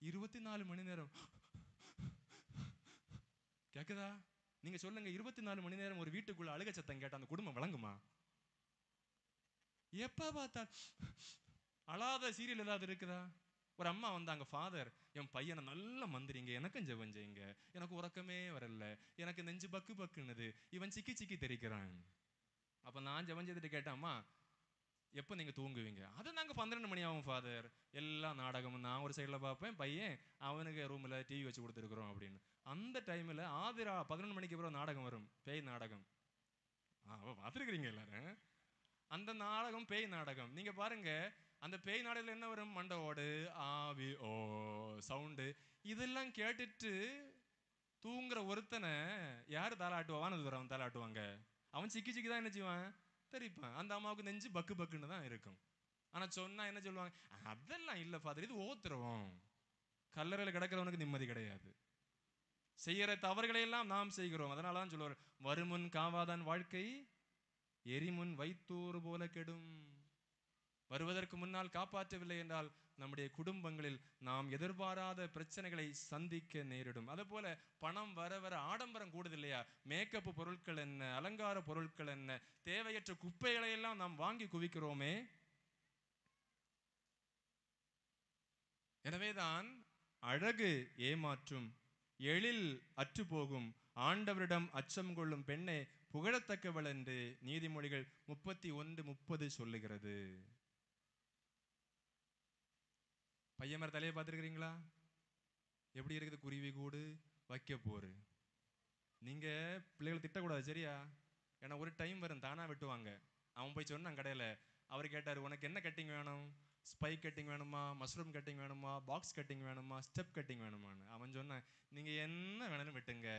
Speaker 1: 24 மணி நேரம் கேக்குதா? நீங்க சொல்லுங்க, 24 மணி நேரம் ஒரு வீட்டுக்குள்ள அழுக சத்தம் கேட்டா அந்த குடும்பம் வழங்குமா? எப்ப பார்த்தா அழாத சீரியல் ஏதாவது இருக்குதா? ஒரு அம்மா வந்தாங்க, ஃபாதர் என் பையனை நல்ல மந்திரிங்க, எனக்கும் ஜெபம் செய்யுங்க, எனக்கு உறக்கமே வரல, எனக்கு நெஞ்சு பக்கு பக்குன்னுது, இவன் சிக்கி சிக்கி தெரிக்கிறான். அப்ப நான் ஜெபம் செய்துட்டு கேட்டேன், அம்மா எப்போ நீங்க தூங்குவீங்க? அது நாங்க 12 மணி ஆகும் ஃபாதர், எல்லா நாடகமும் நான் ஒரு சைடில் பார்ப்பேன், பையன் அவனுக்கு ரூமில் டிவி வச்சு கொடுத்துருக்குறோம் அப்படின்னு. அந்த டைமில் ஆதிரா 11 மணிக்கு அப்புறம் நாடகம் வரும், பேய் நாடகம். பார்த்துருக்குறீங்க எல்லாரும்? அந்த நாடகம் பேய் நாடகம். நீங்க பாருங்க, அந்த பேய் நாடகத்தில் என்ன வரும்? மண்டவோடு ஆவி ஓ சவுண்டு இதெல்லாம் கேட்டுட்டு தூங்குற ஒருத்தனை யாரு தாளாட்டுவா? அவன் தாளாட்டுவாங்க. அவன் சிக்கி சிக்கி தான் என்ன செய்வான்? தெரிப்பான். அந்த அம்மாவுக்கு நெஞ்சு பக்கு பக்குன்னு தான் இருக்கும். ஆனா சொன்னா என்ன சொல்லுவாங்க? அதெல்லாம் இல்ல ஃபாதர், இது ஓத்துறோம். கல்லறையில் கிடக்கிறவனுக்கு நிம்மதி கிடையாது. செய்யற தவறுகளை எல்லாம் நாம் செய்கிறோம். அதனாலதான் சொல்லுவார், வருமுன் காவாதான் வாழ்க்கை எரிமுன் வைத்தூறு போல கெடும். வருவதற்கு முன்னால் காப்பாற்றவில்லை என்றால் நம்முடைய குடும்பங்களில் நாம் எதிர்பாராத பிரச்சனைகளை சந்திக்க நேரிடும். அதே போல பணம் வர வர ஆடம்பரம் கூடுது இல்லையா? மேக்கப் பொருட்கள் என்ன, அலங்கார பொருட்கள் என்ன, தேவையற்ற குப்பைகளை எல்லாம் நாம் வாங்கி குவிக்கிறோமே. எனவேதான் அழகு ஏமாற்றும், எழில் அற்றுப்போகும், ஆண்டவரிடம் அச்சம் கொள்ளும் பெண்ணே புகழத்தக்கவள் என்று நீதிமொழிகள் 31:30 சொல்லுகிறது. பையன் மாதிரி தலையை பார்த்துருக்கிறீங்களா? எப்படி இருக்குது? குருவி கூடு வைக்க போரு. நீங்க பிள்ளைகளை திட்டக்கூடாது, சரியா? ஏன்னா ஒரு டைம் வரும் தானா வெட்டுவாங்க. அவன் போய் சொன்னான் கடையில், அவர் கேட்டார், உனக்கு என்ன கட்டிங் வேணும்? ஸ்பைக் கட்டிங் வேணுமா, மஷ்ரூம் கட்டிங் வேணுமா, பாக்ஸ் கட்டிங் வேணுமா, ஸ்டெப் கட்டிங் வேணுமான்னு. அவன் சொன்னான், நீங்க என்ன வேணாலும் வெட்டுங்க,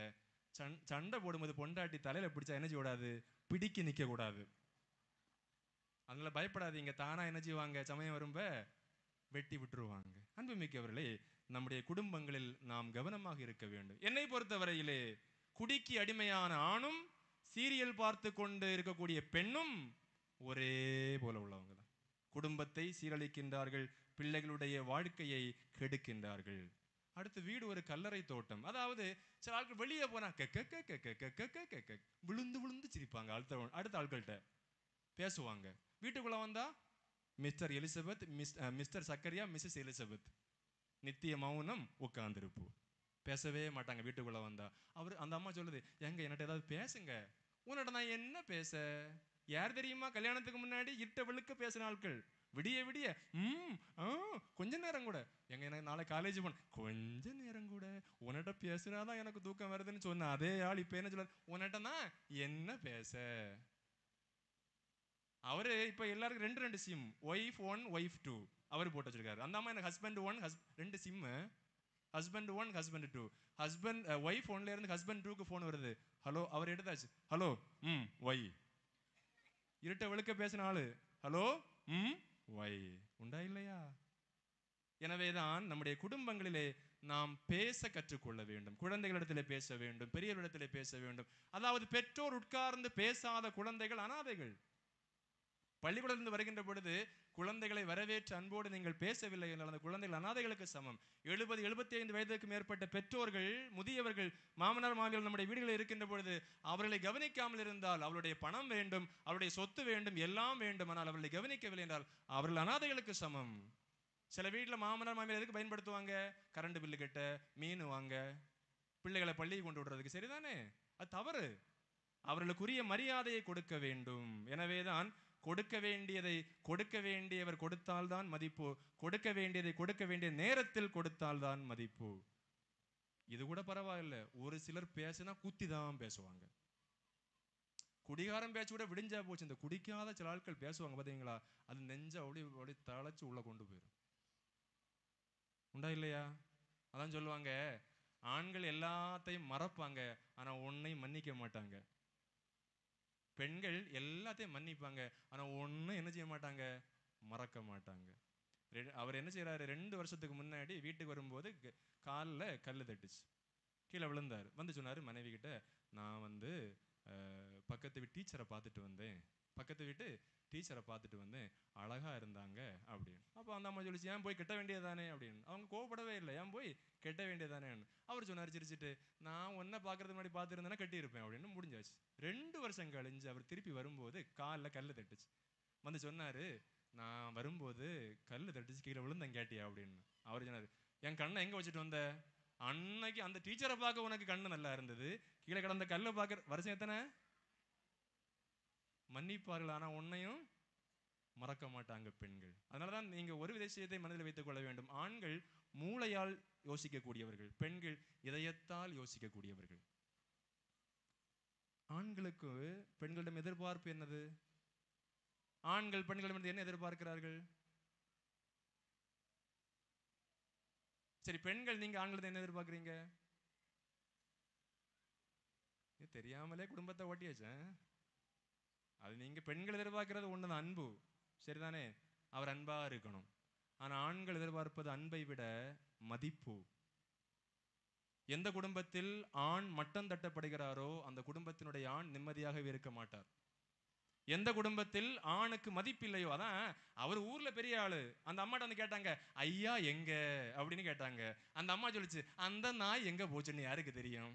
Speaker 1: சண்டை போடும்போது பொண்டாட்டி தலையில பிடிச்சா என்ன செய்யக்கூடாது? பிடிக்க நிற்க கூடாது. அதனால பயப்படாதீங்க, தானா என்ன செய்வாங்க? சமயம் வரும்ப வெட்டி விட்டுருவாங்க. அன்புமிக்கவர்களே, நம்முடைய குடும்பங்களில் நாம் கவனமாக இருக்க வேண்டும். என்னை பொறுத்தவரையிலே குடிக்கு அடிமையான ஆணும் சீரியல் பார்த்து கொண்டு இருக்கக்கூடிய பெண்ணும் ஒரே போல உள்ளவங்க தான். குடும்பத்தை சீரழிக்கின்றார்கள், பிள்ளைகளுடைய வாழ்க்கையை கெடுக்கின்றார்கள். அடுத்து வீடு ஒரு கல்லறை தோட்டம். அதாவது சில ஆட்கள் வெளியே போனா விழுந்து விழுந்து சிரிப்பாங்க, அடுத்த ஆட்கள்கிட்ட பேசுவாங்க. வீட்டுக்குள்ள வந்தா mister Elizabeth, mister Zacharia, mrs Elizabeth, நித்திய மௌனம், உட்கார்ந்திருப்பு, பேசவே மாட்டாங்க வீட்டுக்குள்ள வந்தா. அந்த அம்மா சொல்லுது, எங்க என்கிட்ட ஏதாவது பேசுங்க. உன்னிட்ட நான் என்ன பேச? யார் தெரியுமா? கல்யாணத்துக்கு முன்னாடி இட்ட வெளுக்க பேசின ஆட்கள், விடிய விடிய கொஞ்ச நேரம் கூட, எங்க எனக்கு நாளை காலேஜ் போன கொஞ்ச நேரம் கூட உன்னிட்ட பேசுனாதான் எனக்கு தூக்கம் வருதுன்னு சொன்ன அதே ஆள் இப்ப என்ன சொல்ல, உன்னிட்ட நான் என்ன பேச? அவரு இப்ப எல்லாருக்கும் ரெண்டு ரெண்டு சிம், ஒய்ஃப் 1 ஒய்ஃப் 2 அவர் போட்டு வச்சிருக்காரு. அந்த அம்மா எனக்கு ஹஸ்பண்ட் 1 ரெண்டு SIM, husband 1 husband 2, husband wife 1ல இருந்து ஹஸ்பண்ட் 2க்கு போன் வருது. ஹலோ, அவர் எடுத்தாச்சு. ஹலோ ஒய், இருட்ட வெளுக்க பேசின ஆளு, ஹலோ ஒய், உண்டா இல்லையா? எனவேதான் நம்முடைய குடும்பங்களிலே நாம் பேச கற்றுக்கொள்ள வேண்டும். குழந்தைகளிடத்திலே பேச வேண்டும், பெரியவர்களிடத்திலே பேச வேண்டும். அதாவது பெற்றோர் உட்கார்ந்து பேசாத குழந்தைகள் அனாதைகள். பள்ளிக்கூடத்திலிருந்து வருகின்ற பொழுது குழந்தைகளை வரவேற்று அன்போடு நீங்கள் பேசவில்லை என்றால் அந்த குழந்தைகள் அனாதைகளுக்கு சமம். 70-75 வயதுக்கு மேற்பட்ட பெற்றோர்கள், முதியவர்கள், மாமனார் மாமியார் நம்முடைய வீடுகளில் இருக்கின்ற பொழுது அவர்களை கவனிக்காமல் இருந்தால், அவருடைய பணம் வேண்டும், அவருடைய சொத்து வேண்டும், எல்லாம் வேண்டும், ஆனால் அவர்களை கவனிக்கவில்லை என்றால் அவர்கள் அனாதைகளுக்கு சமம். சில வீட்டில் மாமனார் மாமியார் எதுக்கு பயன்படுத்துவாங்க? கரண்ட் பில்லு கட்ட, மீன் வாங்க, பிள்ளைகளை பள்ளியை கொண்டு விடுறதுக்கு. சரிதானே? அது தவறு. அவர்களுக்குரிய மரியாதையை கொடுக்க வேண்டும். எனவேதான் கொடுக்க வேண்டியதை கொடுக்க வேண்டியவர் கொடுத்தால்தான் மதிப்பு, கொடுக்க வேண்டியதை கொடுக்க வேண்டிய நேரத்தில் கொடுத்தால்தான் மதிப்பு. இது கூட பரவாயில்ல, ஒரு சிலர் பேசினா குத்தி தான் பேசுவாங்க. குடிகாரம் பேச்சு கூட விடிஞ்சா போச்சு, இந்த குடிக்காத சில ஆட்கள் பேசுவாங்க பாத்தீங்களா, அது நெஞ்ச அப்படி தழைச்சு உள்ள கொண்டு போயிடும். உண்டா இல்லையா? அதான் சொல்லுவாங்க, ஆண்கள் எல்லாத்தையும் மறப்பாங்க, ஆனா ஒன்னையும் மன்னிக்க மாட்டாங்க. பெண்கள் எல்லாத்தையும் மன்னிப்பாங்க, ஆனா ஒன்னும் என்ன செய்ய மாட்டாங்க? மறக்க மாட்டாங்க. அவர் என்ன செய்யறாரு? 2 வருஷத்துக்கு முன்னாடி வீட்டுக்கு வரும்போது காலில் கல் தட்டுச்சு, கீழே விழுந்தார். வந்து சொன்னாரு மனைவி கிட்ட, நான் வந்து பக்கத்து வீட்டு டீச்சரை பார்த்துட்டு வந்தேன், பக்கத்து வீட்டு டீச்சரை பார்த்துட்டு வந்தேன், அழகா இருந்தாங்க அப்படின்னு. அப்போ அந்த அம்மா சொல்லிச்சு, ஏன் போய் கெட்ட வேண்டியதானே அப்படின்னு. அவங்க கோவப்படவே இல்லை, ஏன் போய் கெட்ட வேண்டியதானே. அவர் சொன்னார் சிரிச்சுட்டு, நான் ஒன்றை பார்க்கறதுக்கு முன்னாடி பார்த்துருந்தேன்னா கட்டியிருப்பேன் அப்படின்னு. முடிஞ்சாச்சு. 2 வருஷம் கழிஞ்சு அவர் திருப்பி வரும்போது காலில் கல் தட்டுச்சு. வந்து சொன்னாரு, நான் வரும்போது கல் தட்டுச்சு, கீழே விழுந்தேன், கேட்டியா அப்படின்னு. அவர் சொன்னார், என் கண்ணை எங்கே வச்சுட்டு வந்த? அன்னைக்கு அந்த டீச்சரை பார்க்க உனக்கு கண்ணு நல்லா இருந்தது, கீழே கிடந்த கல்லை பார்க்க வருஷம் எத்தனை? மன்னிப்பார்கள், ஆனா உன்னையும் மறக்க மாட்டாங்க பெண்கள். அதனாலதான் நீங்க ஒரு விஷயத்தை மனதில் வைத்துக் கொள்ள வேண்டும். ஆண்கள் மூளையால் யோசிக்கக்கூடியவர்கள், பெண்கள் இதயத்தால் யோசிக்கக்கூடியவர்கள். ஆண்களுக்கு பெண்களிடம் எதிர்பார்ப்பு என்னது? ஆண்கள் பெண்களிடம் என்ன எதிர்பார்க்கிறார்கள்? சரி, பெண்கள் நீங்க ஆண்கள் என்ன எதிர்பார்க்குறீங்க? தெரியாமலே குடும்பத்தை ஓட்டியாச்சேன். அது நீங்க பெண்கள் எதிர்பார்க்கிறது ஒண்ணுதான், அன்பு. சரிதானே? அவர் அன்பா இருக்கணும். ஆனா ஆண்கள் எதிர்பார்ப்பது அன்பை விட மதிப்பு. எந்த குடும்பத்தில் ஆண் மட்டம் தட்டப்படுகிறாரோ அந்த குடும்பத்தினுடைய ஆண் நிம்மதியாகவே இருக்க மாட்டார். எந்த குடும்பத்தில் ஆணுக்கு மதிப்பு இல்லையோ, அதான் அவர் ஊர்ல பெரிய ஆளு, அந்த அம்மாட்ட வந்து கேட்டாங்க, ஐயா எங்க அப்படின்னு கேட்டாங்க. அந்த அம்மா சொல்லிச்சு, அந்த நாய் எங்க போச்சுன்னு யாருக்கு தெரியும்?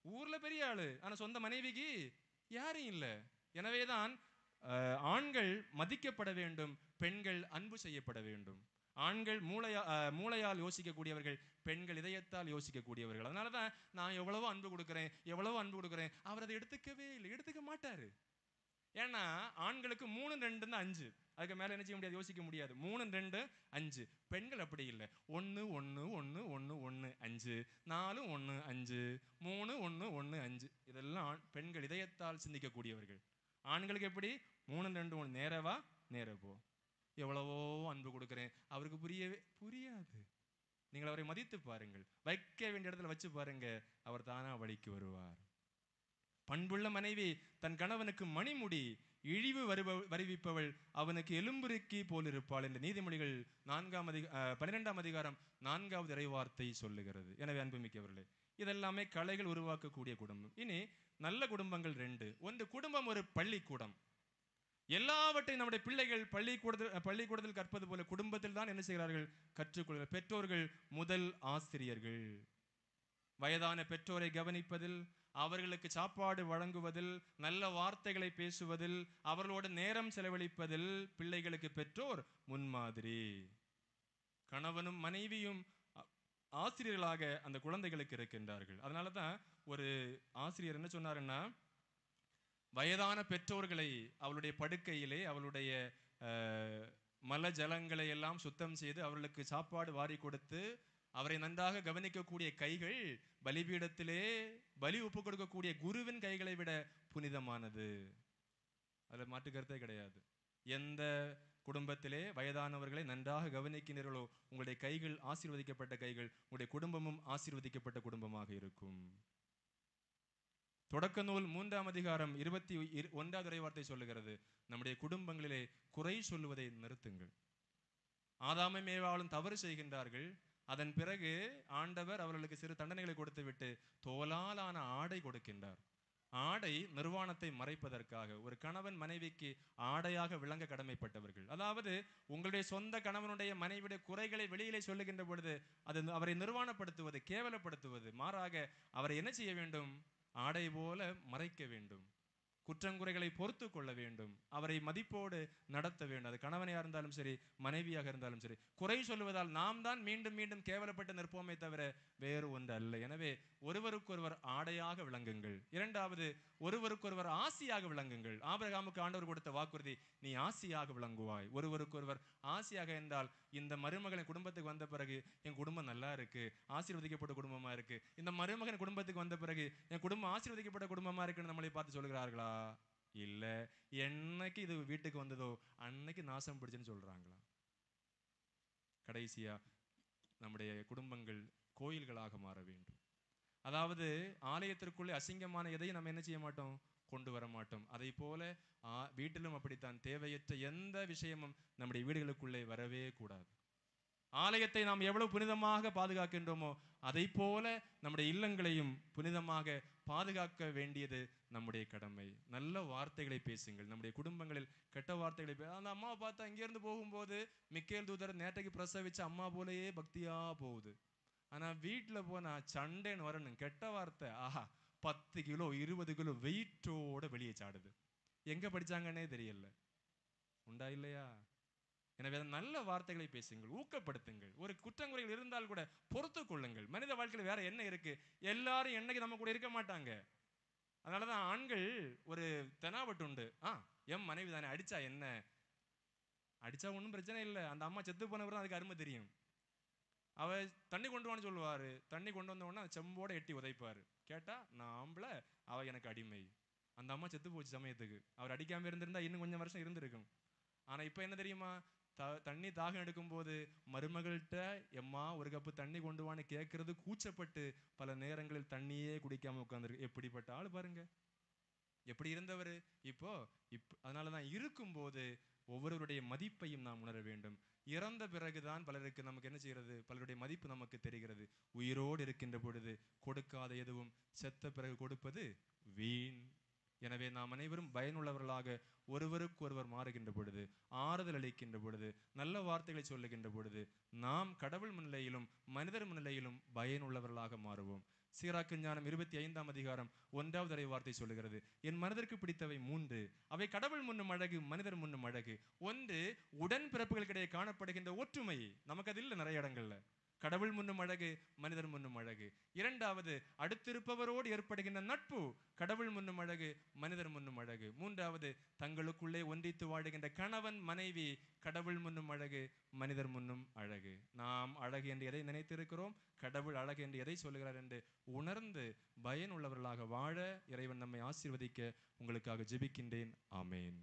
Speaker 1: ஊர்ல பெரிய ஆளு, ஆனா சொந்த மனைவிக்கு யாரும் இல்லை. எனவேதான் ஆண்கள் மதிக்கப்பட வேண்டும், பெண்கள் அன்பு செய்யப்பட வேண்டும். ஆண்கள் மூளையால் யோசிக்கக்கூடியவர்கள், பெண்கள் இதயத்தால் யோசிக்கக்கூடியவர்கள். அதனால தான் நான் எவ்வளவோ அன்பு கொடுக்குறேன், எவ்வளவோ அன்பு கொடுக்குறேன், அவர் அதை எடுத்துக்கவே இல்லை, எடுத்துக்க மாட்டாரு. ஏன்னா ஆண்களுக்கு 3 2 5, அதுக்கு மேல என்ன செய்ய முடியாது, யோசிக்க முடியாது. 3 2 5. பெண்கள் அப்படி இல்லை. 1 1 1 1 1 5, 4 1 5, 3 1 1 5. இதெல்லாம் பெண்கள் இதயத்தால் சிந்திக்கக்கூடியவர்கள். ஆண்களுக்கு எப்படி? 3 2 1, நேரவா நேர போ. எவ்வளவோ அன்பு கொடுக்குறேன், அவருக்கு புரியாது. நீங்கள் அவரை மதித்து பாருங்கள், வைக்க வேண்டிய இடத்துல வச்சு பாருங்க, அவர் தானா வழிக்கு வருவார். பண்புள்ள மனைவி தன் கணவனுக்கு மணிமுடி, இழிவு வருவிப்பவள் அவனுக்கு எலும்புருக்கி போல் இருப்பாள் என்று நீதிமொழிகள் 12ஆம் அதிகாரம் 4வது இறைவார்த்தை சொல்லுகிறது. எனவே அன்புமிக்கவர்களே, இதெல்லாமே கலைகள் உருவாக்கக்கூடிய குடும்பம். இனி நல்ல குடும்பங்கள் 2. ஒன்று, குடும்பம் ஒரு பள்ளிக்கூடம். எல்லாவற்றையும் நம்முடைய பிள்ளைகள் பள்ளிக்கூடத்தில் கற்பது போல குடும்பத்தில் தான் என்ன செய்கிறார்கள், கற்றுக்கொள்கிறார்கள். பெற்றோர்கள் முதல் ஆசிரியர்கள். வயதான பெற்றோரை கவனிப்பதில், அவர்களுக்கு சாப்பாடு வழங்குவதில், நல்ல வார்த்தைகளை பேசுவதில், அவர்களோடு நேரம் செலவழிப்பதில் பிள்ளைகளுக்கு பெற்றோர் முன்மாதிரி. கணவனும் மனைவியும் ஆசிரியர்களாக அந்த குழந்தைகளுக்கு இருக்கின்றார்கள். அதனால தான் ஒரு ஆசிரியர் என்ன சொன்னாருன்னா, வயதான பெற்றோர்களை அவளுடைய படுக்கையிலே அவளுடைய மல ஜலங்களை எல்லாம் சுத்தம் செய்து அவர்களுக்கு சாப்பாடு வாரி கொடுத்து அவரை நன்றாக கவனிக்கக்கூடிய கைகள் பலிபீடத்திலே பலி ஒப்பு கொடுக்கக்கூடிய குருவின் கைகளை விட புனிதமானது. அதில் மாற்று கருத்தே கிடையாது. எந்த குடும்பத்திலே வயதானவர்களை நன்றாக கவனிக்கிறீர்களோ உங்களுடைய கைகள் ஆசீர்வதிக்கப்பட்ட கைகள், உங்களுடைய குடும்பமும் ஆசீர்வதிக்கப்பட்ட குடும்பமாக இருக்கும். தொடக்க நூல் 3ஆம் அதிகாரம் 21வது இறைவார்த்தை சொல்லுகிறது, நம்முடைய குடும்பங்களிலே குறை சொல்லுவதை நிறுத்துங்கள். ஆதாமும் ஏவாளும் தவறு செய்கின்றார்கள். அதன் பிறகு ஆண்டவர் அவர்களுக்கு சிறு தண்டனைகளை கொடுத்து விட்டு தோலாலான ஆடை கொடுக்கின்றார். ஆடை நிர்வாணத்தை மறைப்பதற்காக. ஒரு கணவன் மனைவிக்கு ஆடையாக விளங்க கடமைப்பட்டவர்கள். அதாவது உங்களுடைய சொந்த கணவனுடைய மனைவியுடைய குறைகளை வெளியிலே சொல்லுகின்ற பொழுது அது அவரை நிர்வாணப்படுத்துவது, கேவலப்படுத்துவது. மாறாக அவரை என்ன செய்ய வேண்டும்? ஆடை போல மறைக்க வேண்டும். குற்றங்குறைகளை பொறுத்து கொள்ள வேண்டும். அவரை மதிப்போடு நடத்த வேண்டும். அது கணவனையாக இருந்தாலும் சரி, மனைவியாக இருந்தாலும் சரி. குறை சொல்லுவதால் நாம் தான் மீண்டும் மீண்டும் கேவலப்பட்டு நிற்போமே தவிர வேறு ஒன்று அல்ல. எனவே ஒருவருக்கொருவர் ஆடையாக விளங்குங்கள். இரண்டாவது, ஒருவருக்கொருவர் ஆசியாக விளங்குங்கள். ஆபிரகாமுக்கு ஆண்டவர் கொடுத்த வாக்குறுதி, நீ ஆசியாக விளங்குவாய். ஒருவருக்கொருவர் ஆசியாக என்றால், இந்த மருமகளின் குடும்பத்துக்கு வந்த பிறகு என் குடும்பம் நல்லா இருக்கு, ஆசீர்வதிக்கப்பட்ட குடும்பமா இருக்கு. இந்த மருமகன் குடும்பத்துக்கு வந்த பிறகு என் குடும்பம் ஆசீர்வதிக்கப்பட்ட குடும்பமா இருக்குன்னு நம்மளை பார்த்து சொல்கிறார்களா? இல்ல. என்னைக்கு இது வீட்டுக்கு வந்ததோ அன்னைக்கு நாசம் பிடிச்சுன்னு சொல்றாங்களா? கடைசியா நம்முடைய குடும்பங்கள் கோயில்களாக மாற வேண்டும். அதாவது ஆலயத்திற்குள்ளே அசிங்கமான எதையும் நம்ம என்ன செய்ய மாட்டோம், கொண்டு வர மாட்டோம். அதை போல வீட்டிலும் அப்படித்தான். தேவையற்ற எந்த விஷயமும் நம்முடைய வீடுகளுக்குள்ளே வரவே கூடாது. ஆலயத்தை நாம் எவ்வளவு புனிதமாக பாதுகாக்கின்றோமோ அதை போல நம்முடைய இல்லங்களையும் புனிதமாக பாதுகாக்க வேண்டியது நம்முடைய கடமை. நல்ல வார்த்தைகளை பேசுங்கள். நம்முடைய குடும்பங்களில் கெட்ட வார்த்தைகளை அந்த அம்மாவை பார்த்தா இங்கேருந்து போகும்போது மிக்கேல் தூதர் நேற்றைக்கு பிரசவிச்ச அம்மா போலயே பக்தியா போகுது. ஆனா வீட்டில் போனா சண்டைன்னு வரணும், கெட்ட வார்த்தை, ஆஹா 10 கிலோ 20 கிலோ வெயிட்டோட வெளியே சாடுது. எங்க படிச்சாங்கன்னே தெரியல. உண்டா இல்லையா? எனவே நல்ல வார்த்தைகளை பேசுங்கள், ஊக்கப்படுத்துங்கள். ஒரு குற்றங்குறைகள் இருந்தால் கூட பொறுத்து கொள்ளுங்கள். மனித வாழ்க்கையில் வேற என்ன இருக்கு? எல்லாரும் என்னைக்கு நம்ம கூட இருக்க மாட்டாங்க. அதனாலதான் ஆண்கள் ஒரு தெனாவட்டு உண்டு. எம் மனைவி தானே, அடிச்சா என்ன, அடிச்சா ஒன்றும் பிரச்சனை இல்லை. அந்த அம்மா செத்து போனவரும் அதுக்கு அருமை தெரியும். அவ தண்ணி கொண்டு வான்னு சொல்லுவாரு. தண்ணி கொண்டு வந்த உடனே செம்போட எட்டி உதைப்பாரு. கேட்டா நான் ஆம்பளை, அவ எனக்கு அடிமை. அந்த அம்மா செத்து போச்சு சமயத்துக்கு. அவர் அடிக்காம இருந்திருந்தா இன்னும் கொஞ்சம் வருஷம் இருந்திருக்கும். ஆனா இப்ப என்ன தெரியுமா? தண்ணி தாகம் எடுக்கும்போது மருமகள்கிட்ட எம்மா ஒரு கப்பு தண்ணி கொண்டு வான்னு கேட்கறது கூச்சப்பட்டு பல நேரங்களில் தண்ணியே குடிக்காம உட்கார்ந்துருக்கு. எப்படிப்பட்ட ஆள் பாருங்க, எப்படி இருந்தவர். இப்போ அதனாலதான் இருக்கும்போது ஒவ்வொருவருடைய மதிப்பையும் நாம் உணர வேண்டும். இறந்த பிறகுதான் பலருக்கு நமக்கு என்ன செய்கிறது, பலருடைய மதிப்பு நமக்கு தெரிகிறது. உயிரோடு இருக்கின்ற பொழுது கொடுக்காத எதுவும் செத்த பிறகு கொடுப்பது வீண். எனவே நாம் அனைவரும் பயனுள்ளவர்களாக ஒருவருக்கு ஒருவர் மாறுகின்ற பொழுது, ஆறுதல் அளிக்கின்ற பொழுது, நல்ல வார்த்தைகளை சொல்லுகின்ற பொழுது நாம் கடவுள் முன்னிலையிலும் மனிதர் முன்னிலையிலும் பயனுள்ளவர்களாக மாறுவோம். சீராக்கு ஞானம் 25ஆம் அதிகாரம் 1வது இறை வார்த்தை சொல்லுகிறது, என் மனதிற்கு பிடித்தவை 3, அவை கடவுள் முன்னும் அழகு, மனிதர் முன்னும் அழகு. ஒன்று, உடன் பிறப்புகளுக்கிடையே காணப்படுகின்ற ஒற்றுமை. நமக்கு அது இல்லை நிறைய இடங்கள்ல. கடவுள் முன்னும் அழகு, மனிதர் முன்னும் அழகு. இரண்டாவது, அடுத்திருப்பவரோடு ஏற்படுகின்ற நட்பு. கடவுள் முன்னும் அழகு, மனிதர் முன்னும் அழகு. மூன்றாவது, தங்களுக்குள்ளே ஒன்றித்து வாழுகின்ற கணவன் மனைவி. கடவுள் முன்னும் அழகு, மனிதர் முன்னும் அழகு. நாம் அழகு என்று எதை நினைத்திருக்கிறோம், கடவுள் அழகு என்று எதை சொல்லுகிறார் என்று உணர்ந்து பயனுள்ளவர்களாக வாழ இறைவன் நம்மை ஆசீர்வதிக்க உங்களுக்காக ஜெபிக்கின்றேன். ஆமேன்.